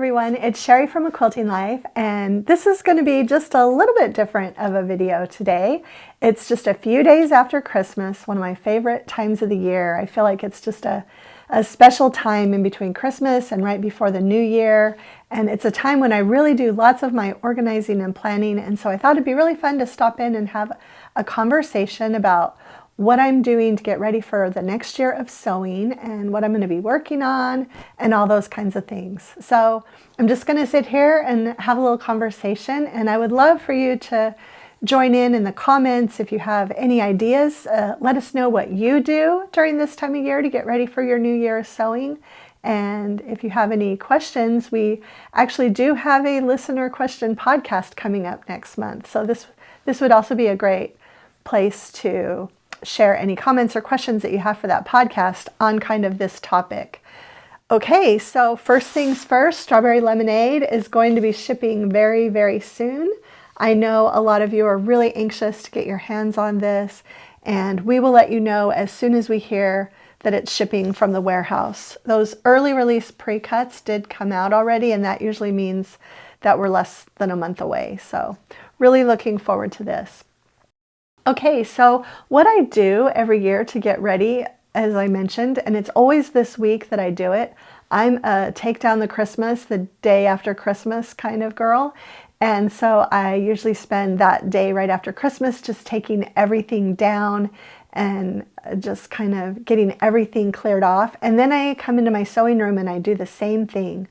everyone, it's Sherri from A Quilting Life, and this is going to be just a little bit different of a video today. It's just a few days after Christmas, one of my favorite times of the year. I feel like it's just a special time in between Christmas and right before the new year, and it's a time when I really do lots of my organizing and planning, and so I thought it'd be really fun to stop in and have a conversation about what I'm doing to get ready for the next year of sewing and what I'm going to be working on and all those kinds of things. So I'm just going to sit here and have a little conversation, and I would love for you to join in the comments. If you have any ideas, let us know what you do during this time of year to get ready for your new year of sewing. And if you have any questions, we actually do have a listener question podcast coming up next month. So this would also be a great place to share any comments or questions that you have for that podcast on kind of this topic. Okay, so first things first, Strawberry Lemonade is going to be shipping very, very soon. I know a lot of you are really anxious to get your hands on this, and we will let you know as soon as we hear that it's shipping from the warehouse. Those early release pre-cuts did come out already, and that usually means that we're less than a month away. So really looking forward to this. Okay, so what I do every year to get ready, as I mentioned, and it's always this week that I do it, I'm a take down the Christmas, the day after Christmas kind of girl. And so I usually spend that day right after Christmas just taking everything down and just kind of getting everything cleared off. And then I come into my sewing room and I do the same thing.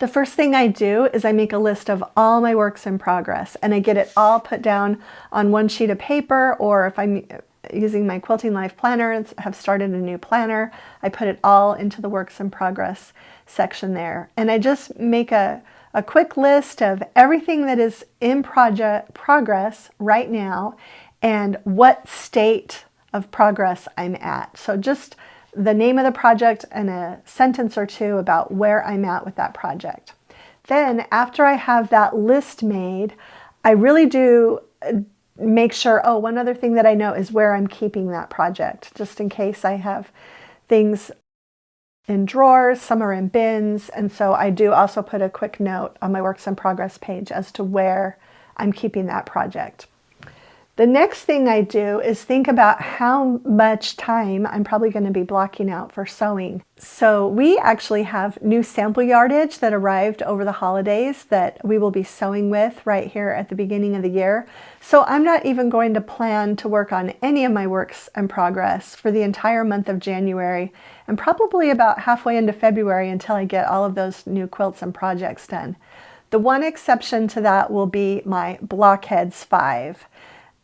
The first thing I do is I make a list of all my works in progress, and I get it all put down on one sheet of paper, or if I'm using my Quilting Life planner and have started a new planner, I put it all into the works in progress section there. And I just make a quick list of everything that is in progress right now and what state of progress I'm at. So just the name of the project and a sentence or two about where I'm at with that project. Then after I have that list made, I really do make sure, oh, one other thing that I know is where I'm keeping that project, just in case I have things in drawers, some are in bins, and so I do also put a quick note on my works in progress page as to where I'm keeping that project. The next thing I do is think about how much time I'm probably going to be blocking out for sewing. So we actually have new sample yardage that arrived over the holidays that we will be sewing with right here at the beginning of the year. So I'm not even going to plan to work on any of my works in progress for the entire month of January and probably about halfway into February until I get all of those new quilts and projects done. The one exception to that will be my Blockheads 5.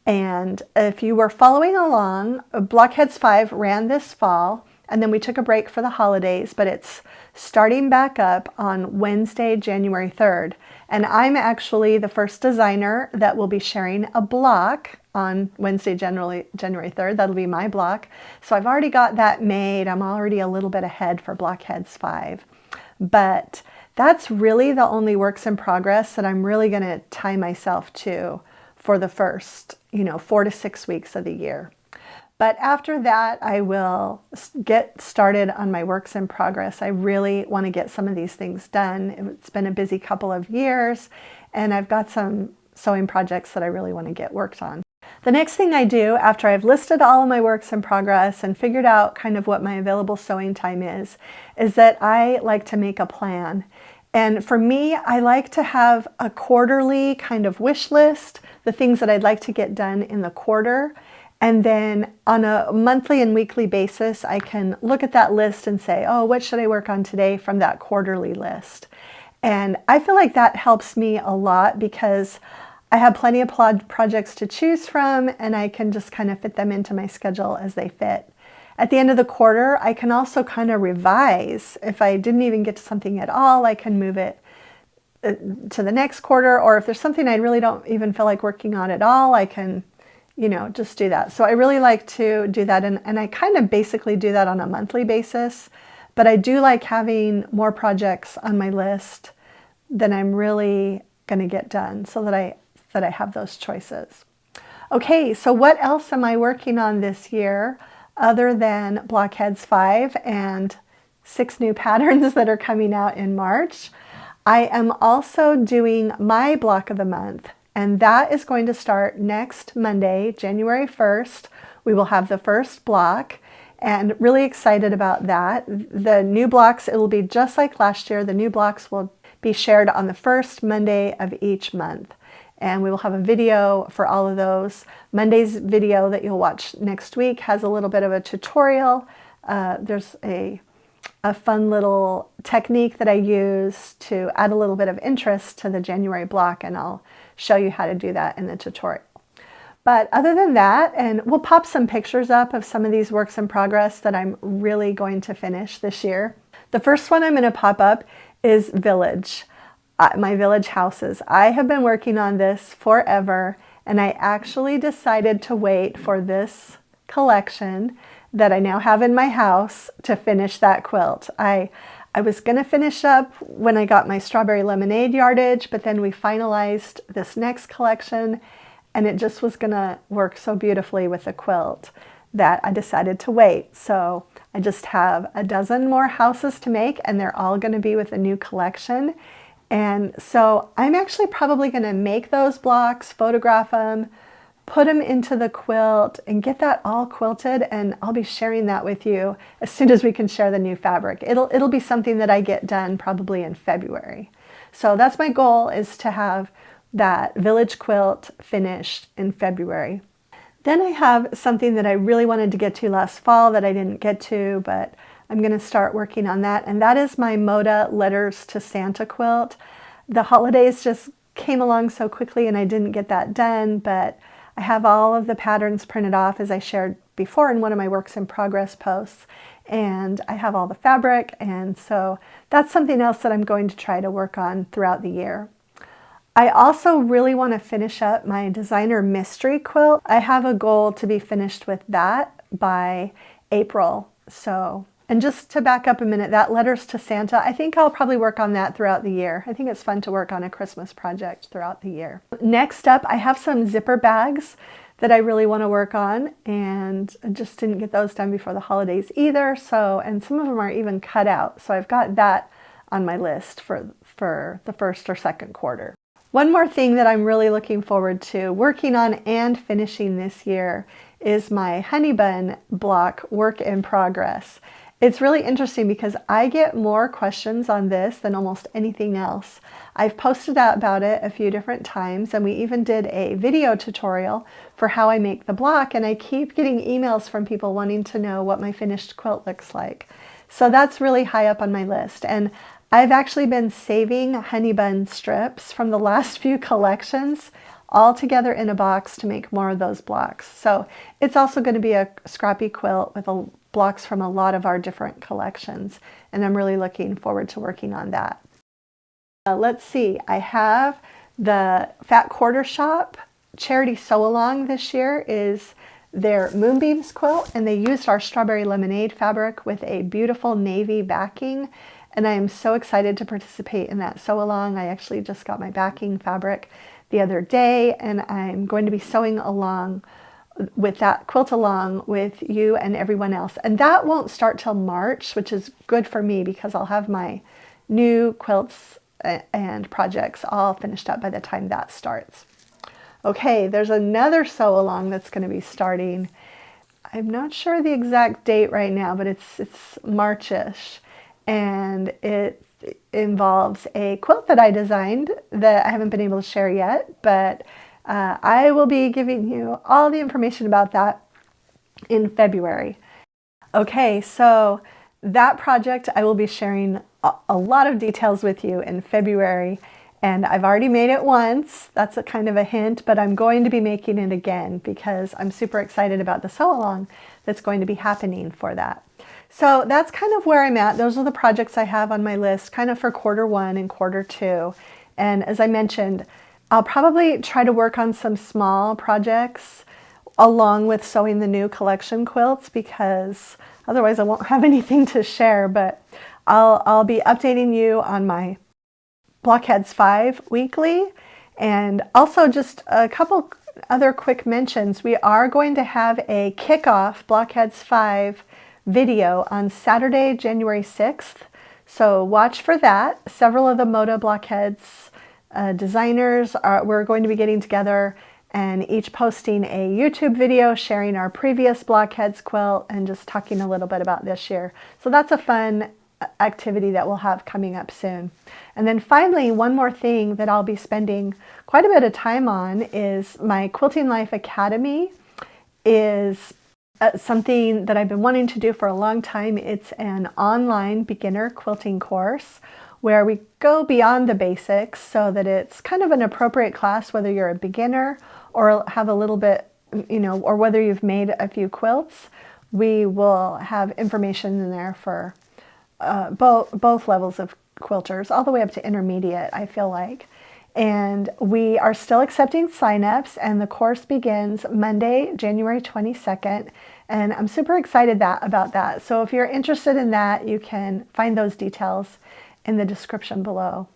And if you were following along, Blockheads 5 ran this fall, and then we took a break for the holidays, but it's starting back up on Wednesday, January 3rd. And I'm actually the first designer that will be sharing a block on Wednesday, January 3rd. That'll be my block. So I've already got that made. I'm already a little bit ahead for Blockheads 5. But that's really the only works in progress that I'm really going to tie myself to for the first, 4 to 6 weeks of the year. But after that, I will get started on my works in progress. I really want to get some of these things done. It's been a busy couple of years, and I've got some sewing projects that I really want to get worked on. The next thing I do after I've listed all of my works in progress and figured out kind of what my available sewing time is that I like to make a plan. And for me, I like to have a quarterly kind of wish list, the things that I'd like to get done in the quarter. And then on a monthly and weekly basis, I can look at that list and say, oh, what should I work on today from that quarterly list? And I feel like that helps me a lot because I have plenty of projects to choose from, and I can just kind of fit them into my schedule as they fit. At the end of the quarter, I can also kind of revise. If I didn't even get to something at all, I can move it to the next quarter, or if there's something I really don't even feel like working on at all, I can, just do that. So I really like to do that, and I kind of basically do that on a monthly basis, but I do like having more projects on my list than I'm really going to get done so that I have those choices. Okay, so what else am I working on this year other than Blockheads 5 and 6 new patterns that are coming out in March? I am also doing my block of the month, and that is going to start next Monday, January 1st. We will have the first block, and really excited about that. The new blocks, it will be just like last year. The new blocks will be shared on the first Monday of each month. And we will have a video for all of those. Monday's video that you'll watch next week has a little bit of a tutorial. There's a fun little technique that I use to add a little bit of interest to the January block, and I'll show you how to do that in the tutorial. But other than that, and we'll pop some pictures up of some of these works in progress that I'm really going to finish this year. The first one I'm going to pop up is Village, my village houses. I have been working on this forever, and I actually decided to wait for this collection that I now have in my house to finish that quilt. I was going to finish up when I got my strawberry lemonade yardage, but then we finalized this next collection, and it just was going to work so beautifully with the quilt that I decided to wait. So I just have a dozen more houses to make, and they're all going to be with a new collection. And so I'm actually probably going to make those blocks, photograph them, put them into the quilt, and get that all quilted, and I'll be sharing that with you as soon as we can share the new fabric. It'll be something that I get done probably in February. So that's my goal, is to have that village quilt finished in February. Then I have something that I really wanted to get to last fall that I didn't get to, but I'm going to start working on that, and that is my Moda Letters to Santa quilt. The holidays just came along so quickly and I didn't get that done, but I have all of the patterns printed off, as I shared before in one of my works in progress posts, and I have all the fabric, and so that's something else that I'm going to try to work on throughout the year. I also really want to finish up my designer mystery quilt. I have a goal to be finished with that by April. And just to back up a minute, that Letters to Santa, I think I'll probably work on that throughout the year. I think it's fun to work on a Christmas project throughout the year. Next up, I have some zipper bags that I really want to work on, and I just didn't get those done before the holidays either. And some of them are even cut out. So I've got that on my list for the first or second quarter. One more thing that I'm really looking forward to working on and finishing this year is my honey bun block work in progress. It's really interesting because I get more questions on this than almost anything else. I've posted out about it a few different times, and we even did a video tutorial for how I make the block, and I keep getting emails from people wanting to know what my finished quilt looks like. So that's really high up on my list, and I've actually been saving honey bun strips from the last few collections all together in a box to make more of those blocks. So it's also going to be a scrappy quilt with blocks from a lot of our different collections, and I'm really looking forward to working on that. Let's see, I have the Fat Quarter Shop charity sew-along this year is their Moonbeams Quilt, and they used our strawberry lemonade fabric with a beautiful navy backing, and I am so excited to participate in that sew-along. I actually just got my backing fabric the other day, and I'm going to be sewing along with that quilt along with you and everyone else. And that won't start till March, which is good for me because I'll have my new quilts and projects all finished up by the time that starts. Okay, there's another sew along that's going to be starting. I'm not sure the exact date right now, but it's Marchish, and it involves a quilt that I designed that I haven't been able to share yet, but I will be giving you all the information about that in February. Okay, so that project I will be sharing a lot of details with you in February, and I've already made it once. That's a kind of a hint, but I'm going to be making it again because I'm super excited about the sew-along that's going to be happening for that. So that's kind of where I'm at. Those are the projects I have on my list kind of for quarter one and quarter two. And as I mentioned, I'll probably try to work on some small projects along with sewing the new collection quilts because otherwise I won't have anything to share, but I'll be updating you on my Blockheads 5 weekly. And also just a couple other quick mentions. We are going to have a kickoff Blockheads 5 video on Saturday, January 6th. So watch for that. Several of the Moda Blockheads designers we're going to be getting together and each posting a YouTube video sharing our previous Blockheads quilt and just talking a little bit about this year. So that's a fun activity that we'll have coming up soon. And then finally, one more thing that I'll be spending quite a bit of time on is my Quilting Life Academy is something that I've been wanting to do for a long time. It's an online beginner quilting course where we go beyond the basics so that it's kind of an appropriate class whether you're a beginner or have a little bit, or whether you've made a few quilts. We will have information in there for both levels of quilters, all the way up to intermediate, I feel like. And we are still accepting signups, and the course begins Monday, January 22nd. And I'm super excited about that. So if you're interested in that, you can find those details in the description below.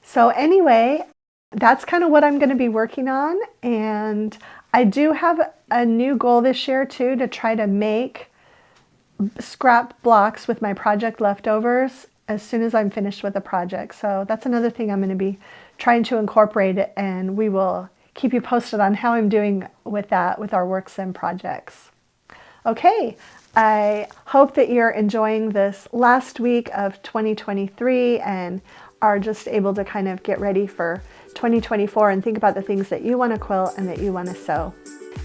So anyway, that's kind of what I'm going to be working on. And I do have a new goal this year too, to try to make scrap blocks with my project leftovers as soon as I'm finished with a project. So that's another thing I'm going to be trying to incorporate, and we will keep you posted on how I'm doing with that with our works and projects. Okay, I hope that you're enjoying this last week of 2023 and are just able to kind of get ready for 2024 and think about the things that you want to quilt and that you want to sew.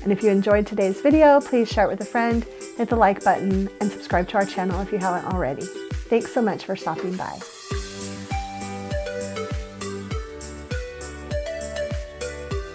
And if you enjoyed today's video, please share it with a friend, hit the like button, and subscribe to our channel if you haven't already. Thanks so much for stopping by.